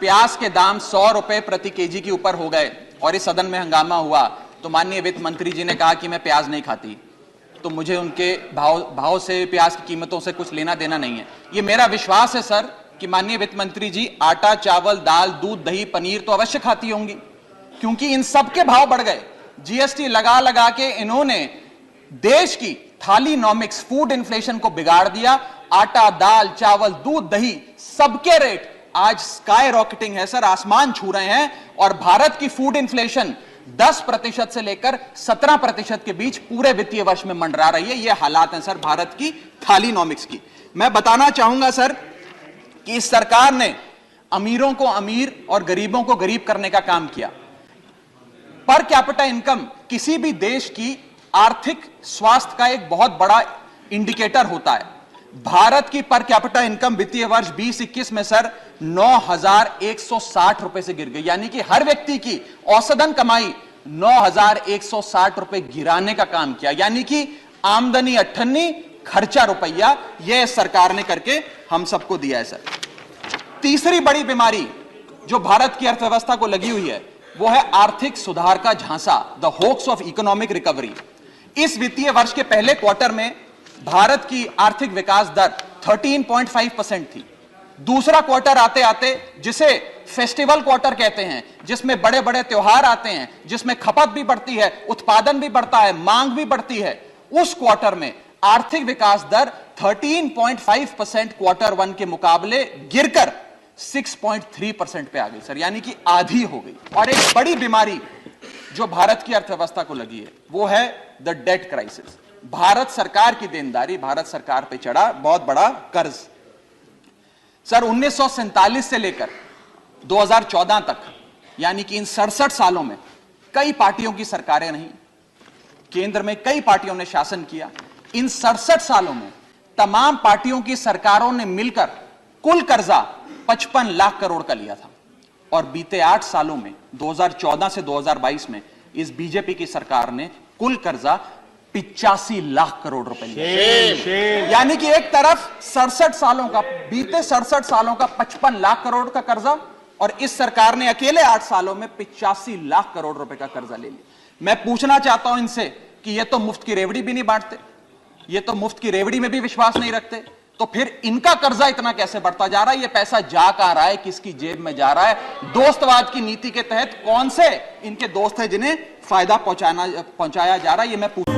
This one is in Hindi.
प्याज के दाम 100 रुपए प्रति केजी के ऊपर हो गए और इस सदन में हंगामा हुआ तो माननीय वित्त मंत्री जी ने कहा कि मैं प्याज नहीं खाती, तो मुझे उनके भाव से, प्याज की कीमतों से कुछ लेना देना नहीं है। ये मेरा विश्वास है सर कि माननीय वित्त मंत्री जी आटा, चावल, दाल, दूध, दही, पनीर तो अवश्य खाती होंगी, क्योंकि इन सब के भाव बढ़ गए। जीएसटी लगा लगा के इन्होंने देश की थालीनॉमिक्स, फूड इन्फ्लेशन को बिगाड़ दिया। आटा, दाल, चावल, दूध, दही सबके रेट आज स्काई रॉकेटिंग है सर, आसमान छू रहे हैं। और भारत की फूड इन्फ्लेशन 10% से लेकर 17% के बीच पूरे वित्तीय वर्ष में मंडरा रही है। यह हालात हैं सर भारत की थालीनॉमिक्स की। मैं बताना चाहूंगा सर कि इस सरकार ने अमीरों को अमीर और गरीबों को गरीब करने का काम किया। पर कैपिटा इनकम किसी भी देश की आर्थिक स्वास्थ्य का एक बहुत बड़ा इंडिकेटर होता है। भारत की पर कैपिटा इनकम वित्तीय वर्ष 2021 में सर 9,160 रुपए से गिर गई, यानी कि हर व्यक्ति की औसतन कमाई 9,160 रुपए गिराने का काम किया। यानी कि आमदनी 98, खर्चा रुपया, यह सरकार ने करके हम सबको दिया है सर। तीसरी बड़ी बीमारी जो भारत की अर्थव्यवस्था को लगी हुई है वो है आर्थिक सुधार का झांसा, the hoax of economic recovery. इस वित्तीय वर्ष के पहले क्वार्टर में भारत की आर्थिक विकास दर 13.5% थी। दूसरा क्वार्टर आते आते, जिसे फेस्टिवल क्वार्टर कहते हैं, जिसमें बड़े बड़े त्योहार आते हैं, जिसमें खपत भी बढ़ती है, उत्पादन भी बढ़ता है, मांग भी बढ़ती है, उस क्वार्टर में आर्थिक विकास दर 13.5% क्वार्टर 1 के मुकाबले गिरकर 6.3% पे आ गई सर, यानी कि आधी हो गई। और एक बड़ी बीमारी जो भारत की अर्थव्यवस्था को लगी है वो है द डेट क्राइसिस। भारत सरकार की देनदारी, भारत सरकार पे चढ़ा बहुत बड़ा कर्ज। सर 1947 से लेकर 2014 तक, यानी कि इन 67 सालों में कई पार्टियों की सरकारें रहीं, केंद्र में कई पार्टियों ने शासन किया। इन 67 सालों में तमाम पार्टियों की सरकारों ने मिलकर कुल कर्जा 55 लाख करोड़ का लिया था। और बीते 8 सालों में 2014 से 2022 में इस बीजेपी की सरकार ने कुल कर्जा 85 लाख करोड़ रुपए लिया। यानी कि एक तरफ 67 सालों का, बीते 67 सालों का 55 लाख करोड़ का कर्जा, और इस सरकार ने अकेले 8 सालों में 85 लाख करोड़ रुपए का कर्जा ले लिया। मैं पूछना चाहता हूं इनसे कि ये तो मुफ्त की रेवड़ी भी नहीं बांटते, ये तो मुफ्त की रेवड़ी में भी विश्वास नहीं रखते, तो फिर इनका कर्जा इतना कैसे बढ़ता जा रहा है? ये पैसा जा कहां रहा है, किसकी जेब में जा रहा है? दोस्तवाद की नीति के तहत कौन से इनके दोस्त हैं जिन्हें फायदा पहुंचाया जा रहा है? ये मैं पूछ